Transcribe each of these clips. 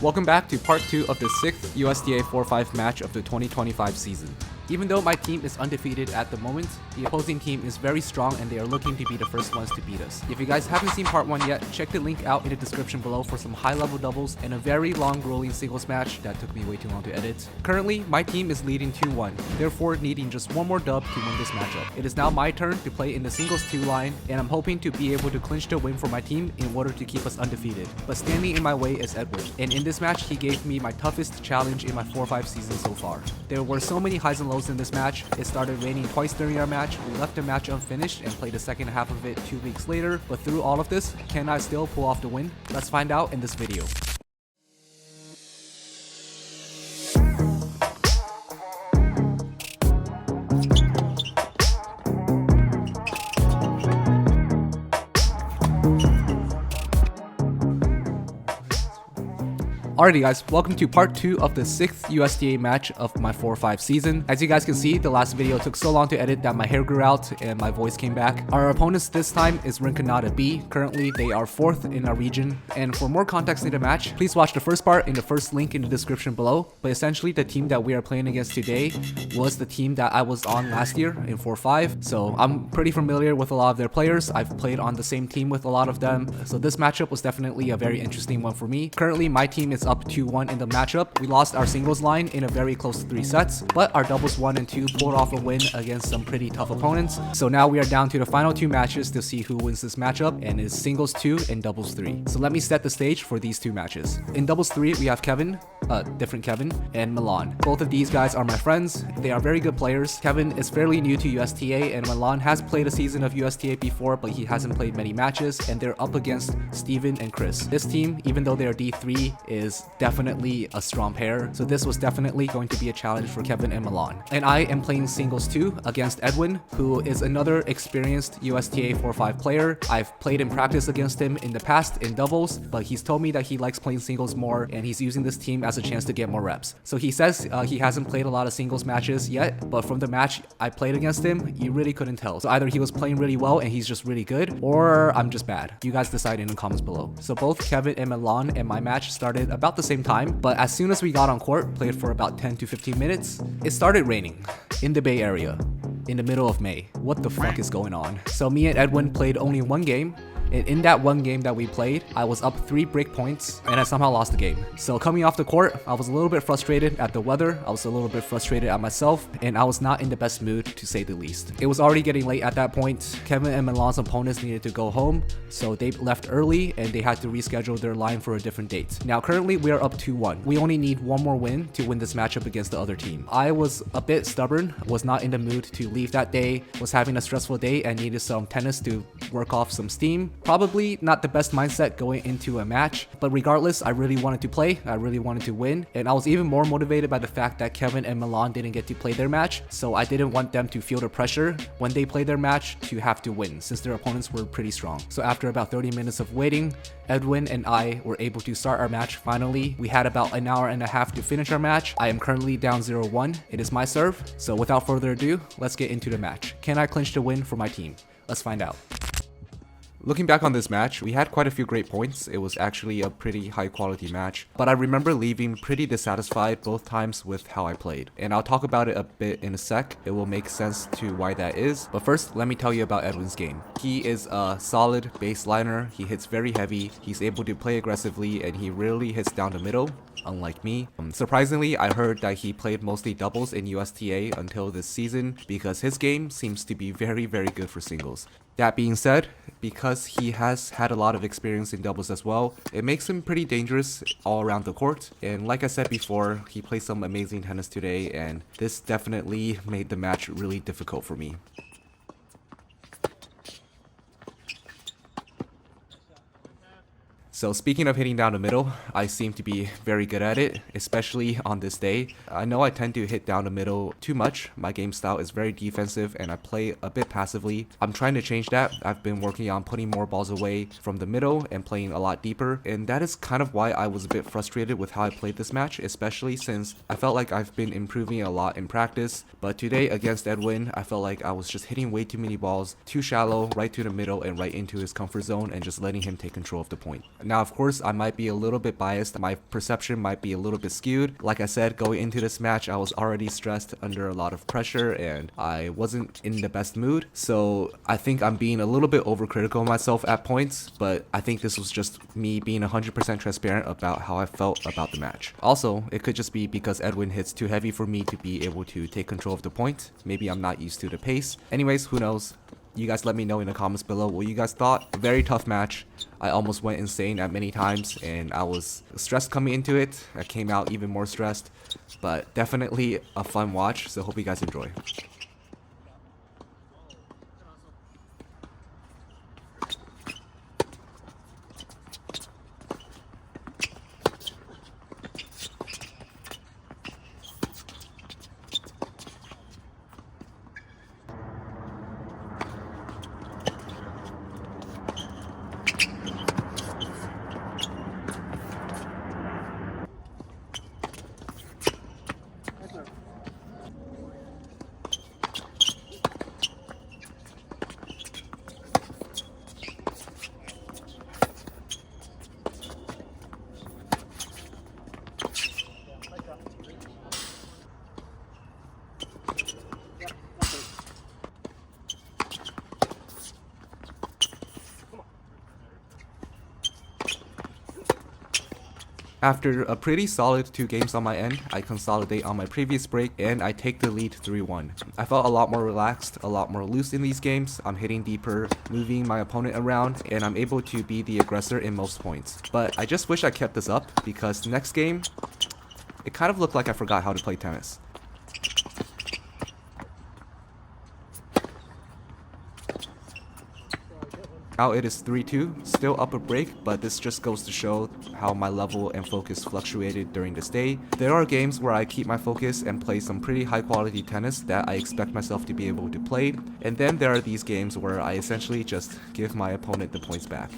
Welcome back to part 2 of the 6th USTA 4.5 match of the 2025 season. Even though my team is undefeated at the moment, the opposing team is very strong and they are looking to be the first ones to beat us. If you guys haven't seen part 1 yet, check the link out in the description below for some high-level doubles and a very long rolling singles match that took me way too long to edit. Currently, my team is leading 2-1, therefore needing just one more dub to win this matchup. It is now my turn to play in the singles 2 line, and I'm hoping to be able to clinch the win for my team in order to keep us undefeated. But standing in my way is Edward, and in this match he gave me my toughest challenge in my 4-5 season so far. There were so many highs and lows in this match. It started raining twice during our match, we left the match unfinished and played the second half of it 2 weeks later, but through all of this, can I still pull off the win? Let's find out in this video. Alrighty guys, welcome to part 2 of the 6th USTA match of my 4-5 season. As you guys can see, the last video took so long to edit that my hair grew out and my voice came back. Our opponents this time is Rinconada B. Currently, they are 4th in our region. And for more context in the match, please watch the first part in the first link in the description below. But essentially, the team that we are playing against today was the team that I was on last year in 4-5. So I'm pretty familiar with a lot of their players. I've played on the same team with a lot of them. So this matchup was definitely a very interesting one for me. Currently, my team is up 2-1 in the matchup. We lost our singles line in a very close 3 sets, but our doubles 1 and 2 pulled off a win against some pretty tough opponents. So now we are down to the final 2 matches to see who wins this matchup, and is singles 2 and doubles 3. So let me set the stage for these 2 matches. In doubles 3, we have Kevin, different Kevin, and Milan. Both of these guys are my friends. They are very good players. Kevin is fairly new to USTA, and Milan has played a season of USTA before, but he hasn't played many matches, and they're up against Steven and Chris. This team, even though they are D3, is definitely a strong pair, so this was definitely going to be a challenge for Kevin and Milan. And I am playing singles 2 against Edwin, who is another experienced USTA 4-5 player. I've played in practice against him in the past in doubles, but he's told me that he likes playing singles more, and he's using this team as a chance to get more reps. So he says he hasn't played a lot of singles matches yet, but from the match I played against him, you really couldn't tell. So either he was playing really well and he's just really good, or I'm just bad. You guys decide in the comments below. So both Kevin and Milan and my match started about the same time, but as soon as we got on court, played for about 10 to 15 minutes, it started raining in the Bay Area in the middle of May. What the fuck is going on? So me and Edwin played only one game, and in that one game that we played, I was up 3 break points and I somehow lost the game. So coming off the court, I was a little bit frustrated at the weather, I was a little bit frustrated at myself, and I was not in the best mood, to say the least. It was already getting late at that point. Kevin and Milan's opponents needed to go home, so they left early and they had to reschedule their line for a different date. Now currently we are up 2-1. We only need one more win to win this matchup against the other team. I was a bit stubborn, was not in the mood to leave that day, was having a stressful day and needed some tennis to work off some steam. Probably not the best mindset going into a match, but regardless, I really wanted to play, I really wanted to win, and I was even more motivated by the fact that Kevin and Milan didn't get to play their match, so I didn't want them to feel the pressure when they play their match to have to win, since their opponents were pretty strong. So after about 30 minutes of waiting, Edwin and I were able to start our match finally. We had about an hour and a half to finish our match. I am currently down 0-1. It is my serve, so without further ado, let's get into the match. Can I clinch the win for my team? Let's find out. Looking back on this match, we had quite a few great points. It was actually a pretty high quality match, but I remember leaving pretty dissatisfied both times with how I played. And I'll talk about it a bit in a sec. It will make sense to why that is. But first, let me tell you about Edwin's game. He is a solid baseliner. He hits very heavy. He's able to play aggressively, and he rarely hits down the middle, unlike me. Surprisingly, I heard that he played mostly doubles in USTA until this season because his game seems to be very, very good for singles. That being said, because he has had a lot of experience in doubles as well, it makes him pretty dangerous all around the court. And like I said before, he played some amazing tennis today, and this definitely made the match really difficult for me. So speaking of hitting down the middle, I seem to be very good at it, especially on this day. I know I tend to hit down the middle too much. My game style is very defensive and I play a bit passively. I'm trying to change that. I've been working on putting more balls away from the middle and playing a lot deeper. And that is kind of why I was a bit frustrated with how I played this match, especially since I felt like I've been improving a lot in practice. But today against Edwin, I felt like I was just hitting way too many balls, too shallow, right to the middle and right into his comfort zone and just letting him take control of the point. Now, of course, I might be a little bit biased. My perception might be a little bit skewed. Like I said, going into this match, I was already stressed under a lot of pressure and I wasn't in the best mood. So I think I'm being a little bit overcritical of myself at points, but I think this was just me being 100% transparent about how I felt about the match. Also, it could just be because Edwin hits too heavy for me to be able to take control of the point. Maybe I'm not used to the pace. Anyways, who knows? You guys let me know in the comments below what you guys thought. Very tough match. I almost went insane at many times and I was stressed coming into it. I came out even more stressed, but definitely a fun watch, so hope you guys enjoy. After a pretty solid 2 games on my end, I consolidate on my previous break and I take the lead 3-1. I felt a lot more relaxed, a lot more loose in these games. I'm hitting deeper, moving my opponent around, and I'm able to be the aggressor in most points. But I just wish I kept this up because next game, it kind of looked like I forgot how to play tennis. Now it is 3-2, still up a break, but this just goes to show how my level and focus fluctuated during this day. There are games where I keep my focus and play some pretty high quality tennis that I expect myself to be able to play, and then there are these games where I essentially just give my opponent the points back.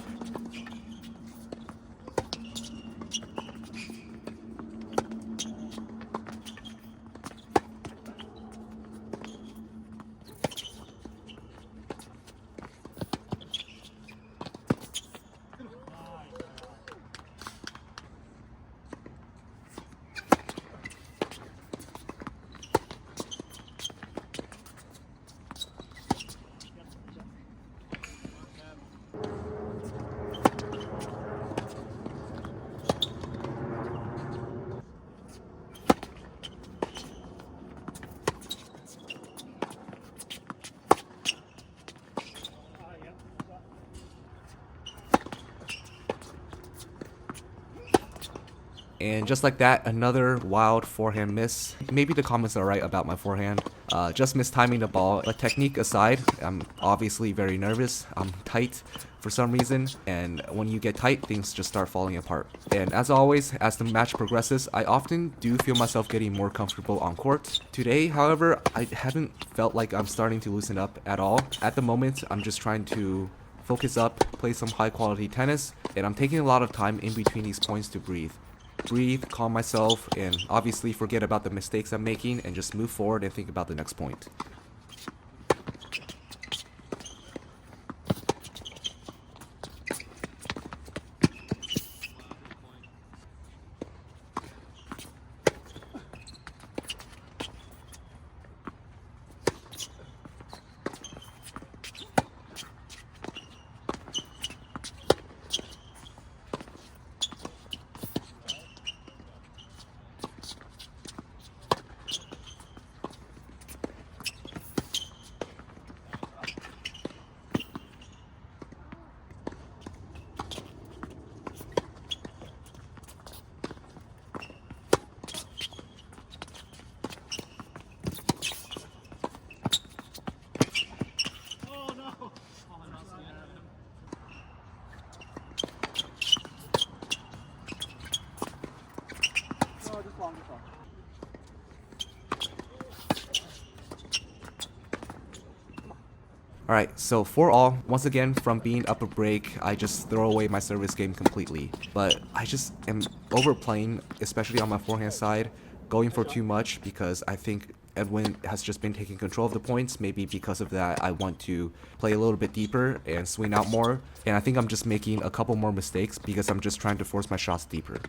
And just like that, another wild forehand miss. Maybe the comments are right about my forehand. Just mistiming the ball. But technique aside, I'm obviously very nervous. I'm tight for some reason. And when you get tight, things just start falling apart. And as always, as the match progresses, I often do feel myself getting more comfortable on court. Today, however, I haven't felt like I'm starting to loosen up at all. At the moment, I'm just trying to focus up, play some high quality tennis. And I'm taking a lot of time in between these points to breathe, calm myself, and obviously forget about the mistakes I'm making and just move forward and think about the next point. Alright, so for all, once again, from being up a break, I just throw away my service game completely. But I just am overplaying, especially on my forehand side, going for too much because I think Edwin has just been taking control of the points. Maybe because of that, I want to play a little bit deeper and swing out more. And I think I'm just making a couple more mistakes because I'm just trying to force my shots deeper.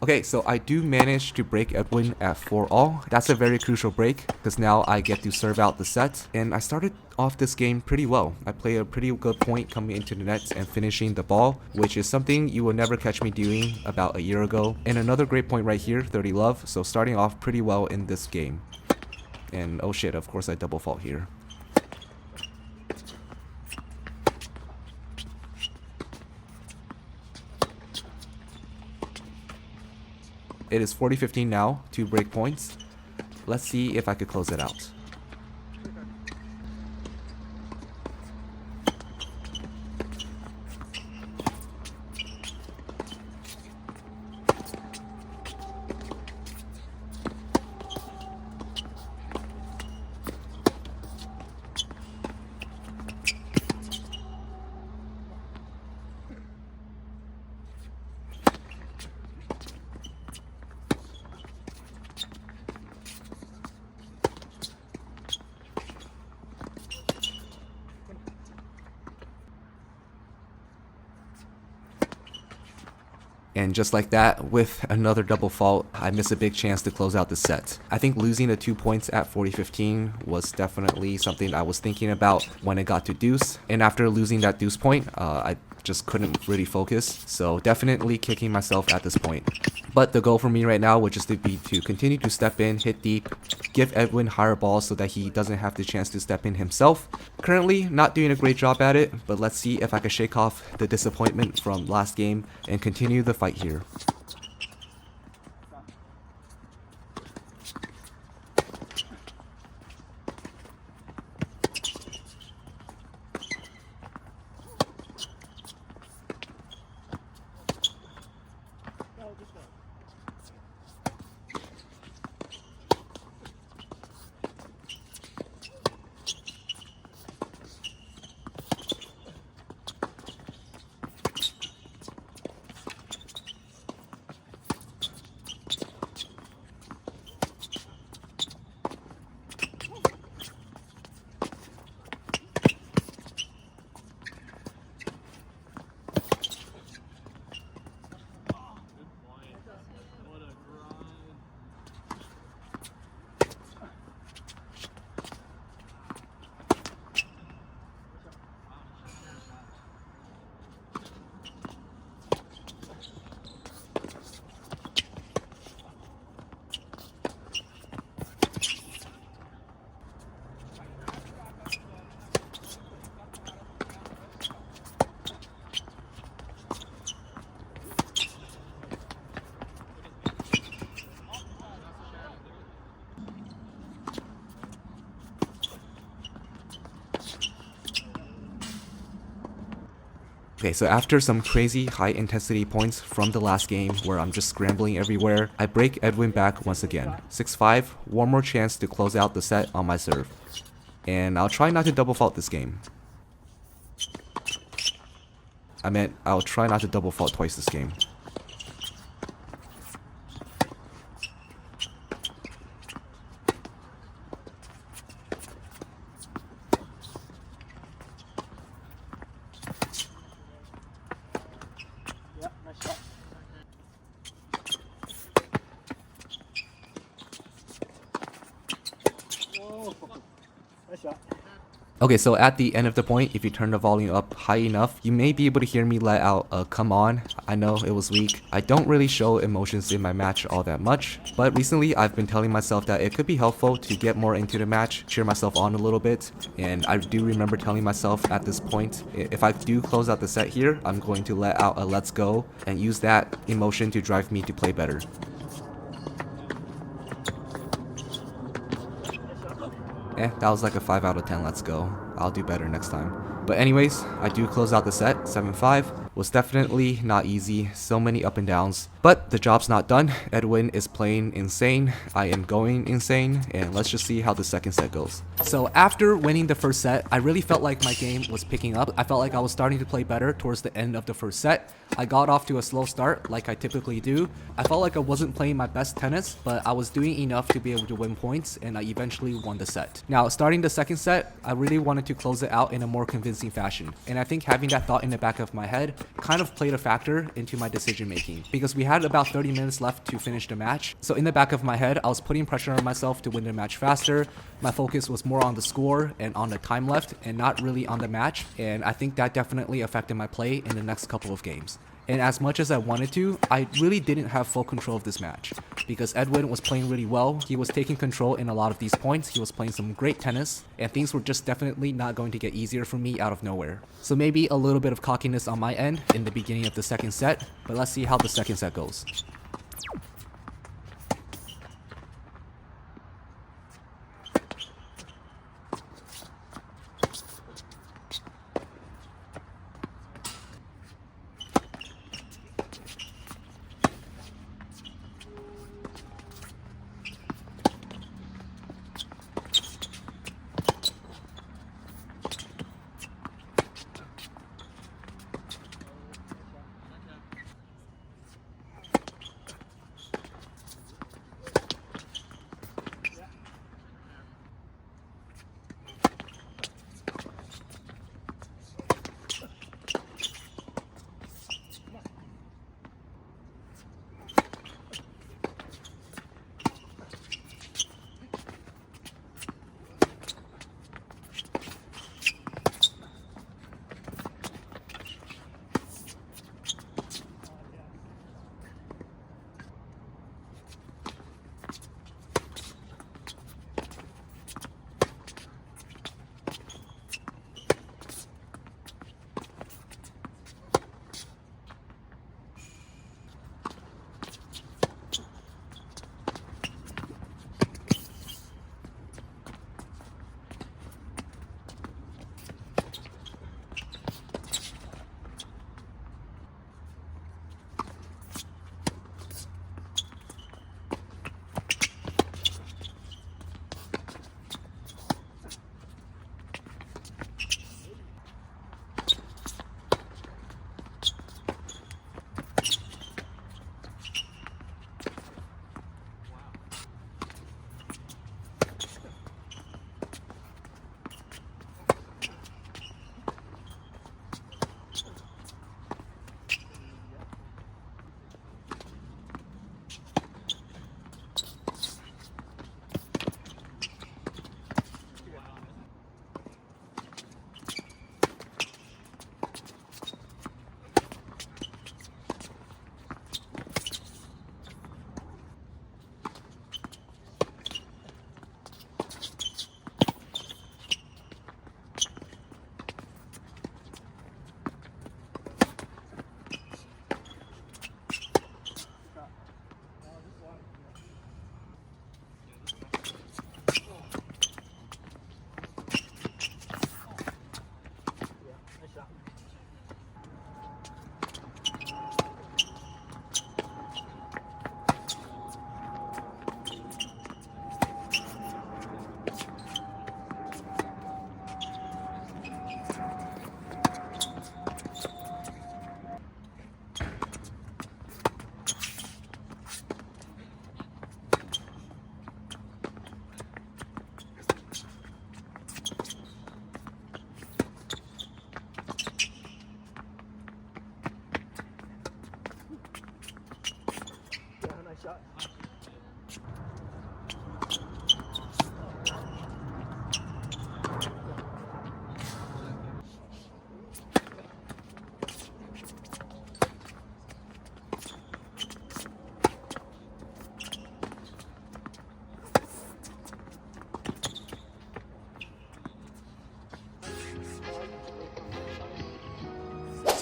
Okay, so I do manage to break Edwin at 4-all. That's a very crucial break because now I get to serve out the set. And I started off this game pretty well. I play a pretty good point coming into the net and finishing the ball, which is something you will never catch me doing about a year ago. And another great point right here, 30 love. So starting off pretty well in this game. And oh shit, of course I double fault here. It is 40-15 now, 2 break points. Let's see if I could close it out. And just like that, with another double fault, I miss a big chance to close out the set. I think losing the 2 points at 40-15 was definitely something I was thinking about when it got to deuce. And after losing that deuce point, I just couldn't really focus. So definitely kicking myself at this point. But the goal for me right now would just be to continue to step in, hit deep, give Edwin higher balls so that he doesn't have the chance to step in himself. Currently, not doing a great job at it, but let's see if I can shake off the disappointment from last game and continue the fight here. Okay, so after some crazy high intensity points from the last game where I'm just scrambling everywhere, I break Edwin back once again. 6-5, one more chance to close out the set on my serve. And I'll try not to double fault this game. I meant I'll try not to double fault twice this game. Okay, so at the end of the point, if you turn the volume up high enough, you may be able to hear me let out a come on. I know it was weak. I don't really show emotions in my match all that much, but recently I've been telling myself that it could be helpful to get more into the match, cheer myself on a little bit, and I do remember telling myself at this point, if I do close out the set here, I'm going to let out a let's go and use that emotion to drive me to play better. That was like a 5 out of 10, let's go. I'll do better next time. But anyways, I do close out the set, 7-5. Was definitely not easy, so many up and downs. But the job's not done. Edwin is playing insane, I am going insane, and let's just see how the second set goes. So after winning the first set, I really felt like my game was picking up. I felt like I was starting to play better towards the end of the first set. I got off to a slow start like I typically do. I felt like I wasn't playing my best tennis, but I was doing enough to be able to win points, and I eventually won the set. Now, starting the second set, I really wanted to close it out in a more convincing fashion, and I think having that thought in the back of my head kind of played a factor into my decision making, because we had about 30 minutes left to finish the match. So in the back of my head, I was putting pressure on myself to win the match faster. My focus was more on the score and on the time left, and not really on the match, and I think that definitely affected my play in the next couple of games. And as much as I wanted to, I really didn't have full control of this match, because Edwin was playing really well. He was taking control in a lot of these points. He was playing some great tennis, and things were just definitely not going to get easier for me out of nowhere. So maybe a little bit of cockiness on my end in the beginning of the second set, but let's see how the second set goes.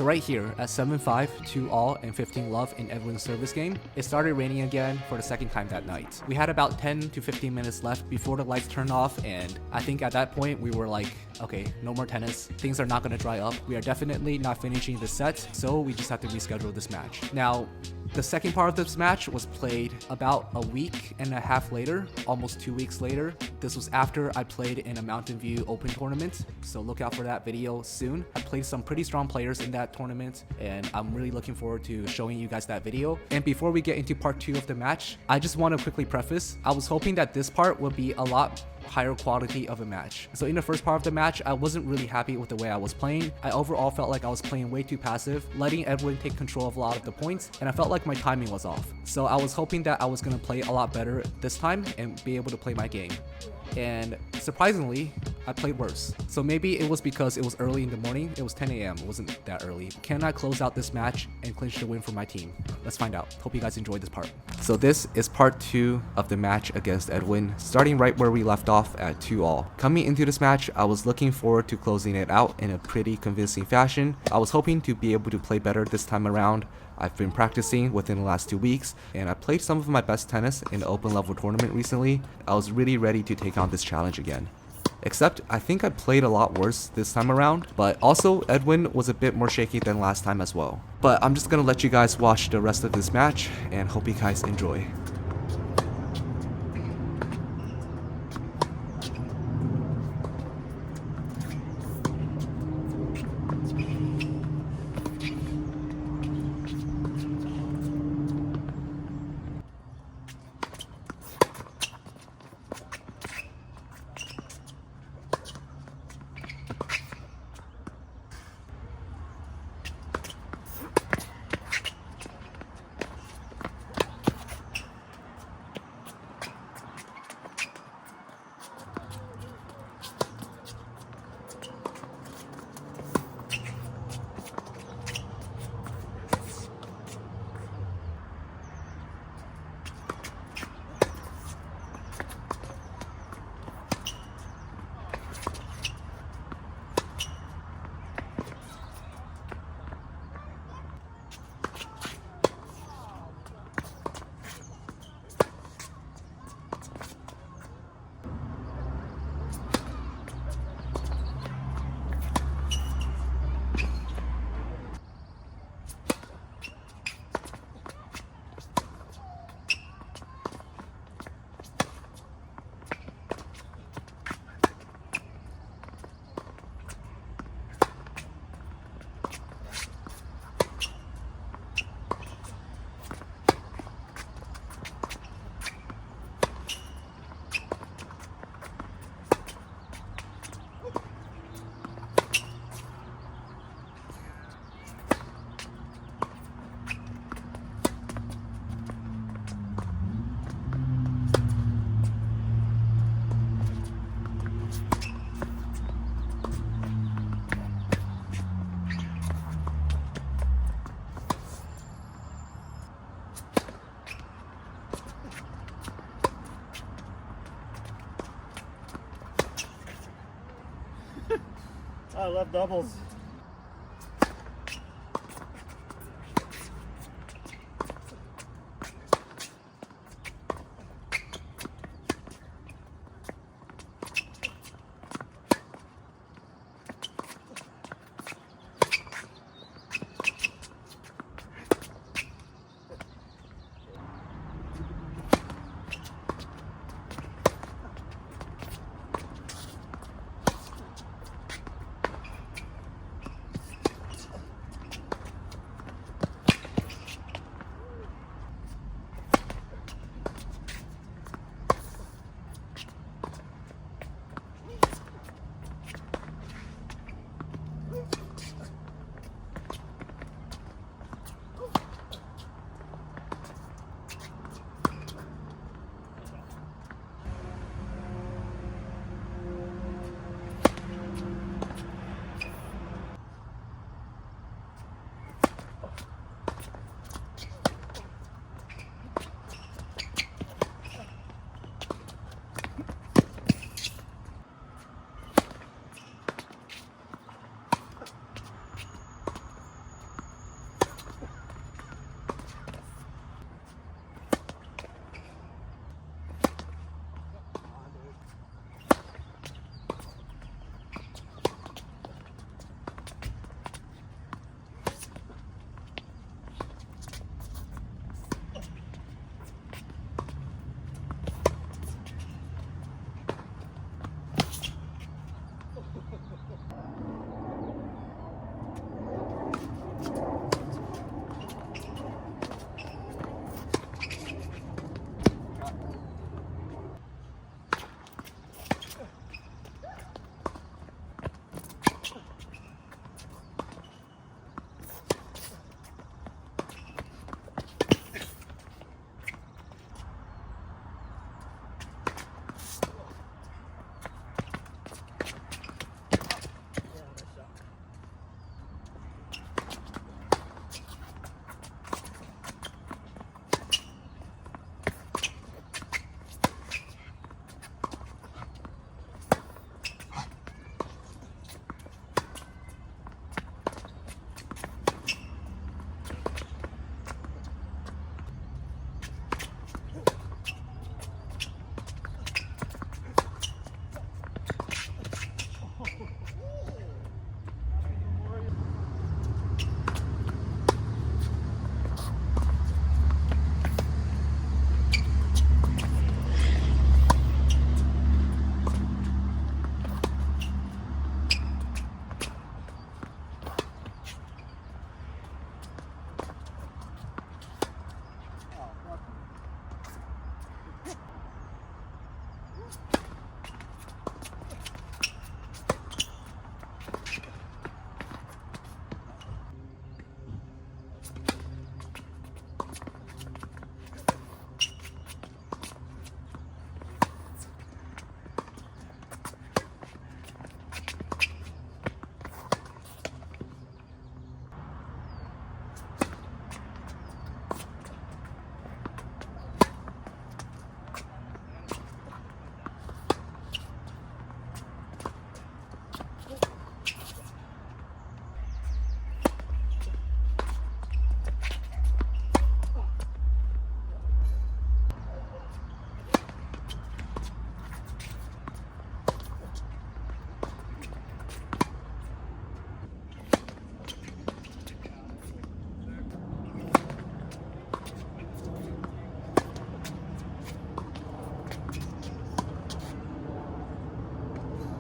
So right here at 7-5, 2-all, and 15-love in Edwin's service game, it started raining again for the second time that night. We had about 10 to 15 minutes left before the lights turned off, and I think at that point we were like, okay, no more tennis. Things are not going to dry up. We are definitely not finishing the set, so we just have to reschedule this match. Now, the second part of this match was played about a week and a half later, almost 2 weeks later. This was after I played in a Mountain View Open tournament, so look out for that video soon. I played some pretty strong players in that tournament, and I'm really looking forward to showing you guys that video. And before we get into part 2 of the match, I just want to quickly preface, I was hoping that this part would be a lot higher quality of a match. So in the first part of the match, I wasn't really happy with the way I was playing. I overall felt like I was playing way too passive, letting Edwin take control of a lot of the points, and I felt like my timing was off. So I was hoping that I was going to play a lot better this time and be able to play my game. And surprisingly, I played worse. So maybe it was because it was early in the morning. It was 10 a.m. It wasn't that early. Can I close out this match and clinch the win for my team? Let's find out. Hope you guys enjoyed this part. So this is part 2 of the match against Edwin, starting right where we left off at 2-all. Coming into this match, I was looking forward to closing it out in a pretty convincing fashion. I was hoping to be able to play better this time around. I've been practicing within the last 2 weeks, and I played some of my best tennis in the open level tournament recently. I was really ready to take on this challenge again. Except, I think I played a lot worse this time around, but also Edwin was a bit more shaky than last time as well. But I'm just gonna let you guys watch the rest of this match, and hope you guys enjoy. I love doubles.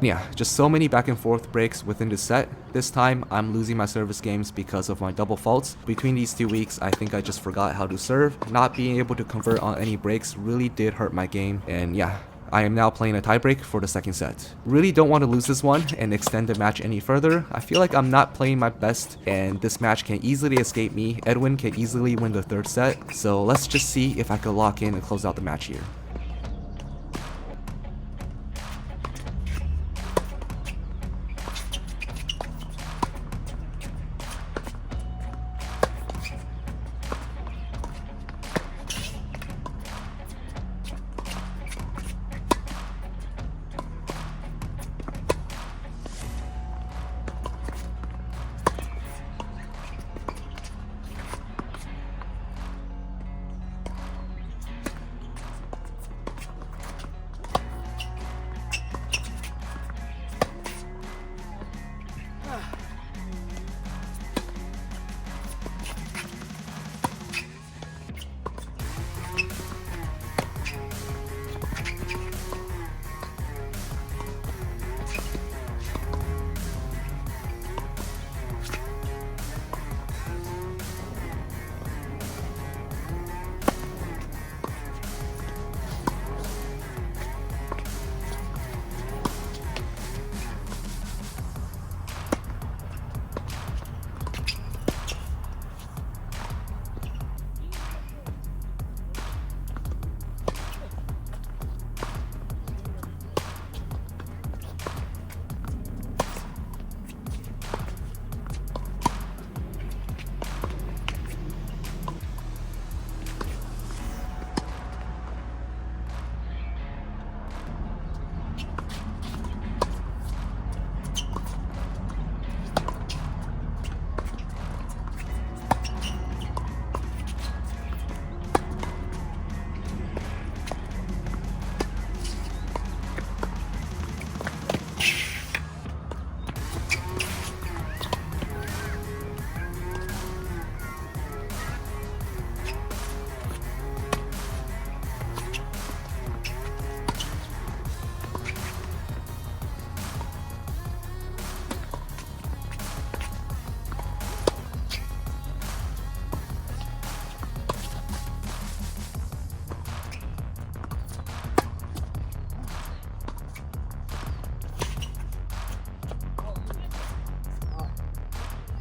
Yeah, just so many back and forth breaks within the set. This time, I'm losing my service games because of my double faults. Between these 2 weeks, I think I just forgot how to serve. Not being able to convert on any breaks really did hurt my game, and yeah, I am now playing a tiebreak for the second set. Really don't want to lose this one and extend the match any further. I feel like I'm not playing my best and this match can easily escape me. Edwin can easily win the third set, so let's just see if I could lock in and close out the match here.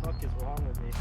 What is wrong with me?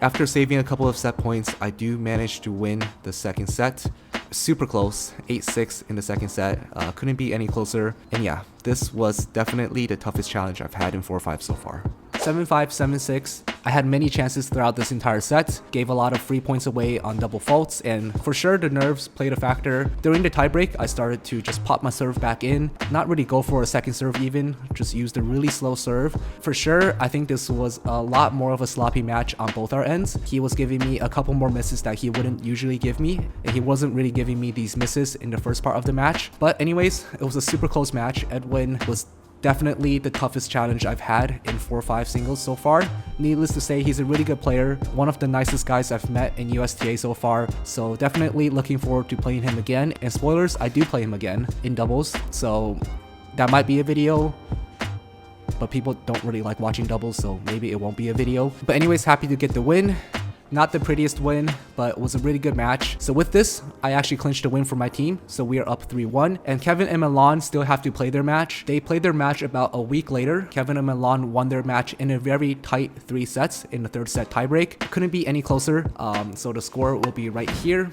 After saving a couple of set points, I do manage to win the second set. Super close, 8-6 in the second set, couldn't be any closer, and yeah, this was definitely the toughest challenge I've had in 4.5 so far. 7-5, 7-6. I had many chances throughout this entire set, gave a lot of free points away on double faults, and for sure the nerves played a factor. During the tiebreak, I started to just pop my serve back in, not really go for a second serve even, just use the really slow serve. For sure, I think this was a lot more of a sloppy match on both our ends. He was giving me a couple more misses that he wouldn't usually give me, and he wasn't really giving me these misses in the first part of the match. But anyways, it was a super close match. Edwin was definitely the toughest challenge I've had in 4.5 singles so far. Needless to say, he's a really good player, one of the nicest guys I've met in USTA so far, so definitely looking forward to playing him again. And spoilers, I do play him again in doubles, so that might be a video, but people don't really like watching doubles, so maybe it won't be a video. But anyways, happy to get the win. Not the prettiest win, but it was a really good match. So with this, I actually clinched a win for my team. So we are up 3-1. And Kevin and Milan still have to play their match. They played their match about a week later. Kevin and Milan won their match in a very tight 3 sets in the third set tiebreak. Couldn't be any closer. So the score will be right here.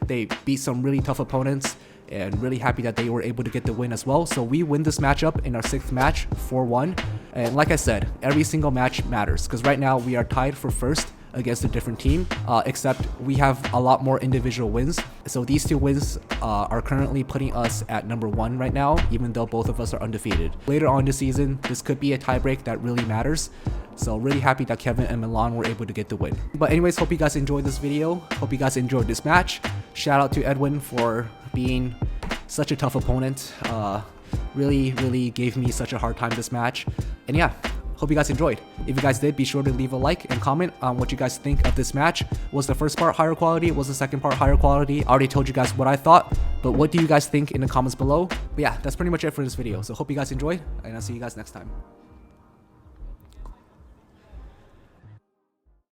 They beat some really tough opponents, and really happy that they were able to get the win as well. So we win this matchup in our 6th match, 4-1. And like I said, every single match matters, because right now we are tied for first against a different team, except we have a lot more individual wins. So these 2 wins are currently putting us at number 1 right now, even though both of us are undefeated. Later on this season, this could be a tiebreak that really matters. So really happy that Kevin and Milan were able to get the win. But anyways, hope you guys enjoyed this video. Hope you guys enjoyed this match. Shout out to Edwin for being such a tough opponent. Really gave me such a hard time this match. And yeah, hope you guys enjoyed. If you guys did, be sure to leave a like and comment on what you guys think of this match. Was the first part higher quality? Was the second part higher quality? I already told you guys what I thought, but what do you guys think in the comments below? But yeah, that's pretty much it for this video. So hope you guys enjoyed, and I'll see you guys next time.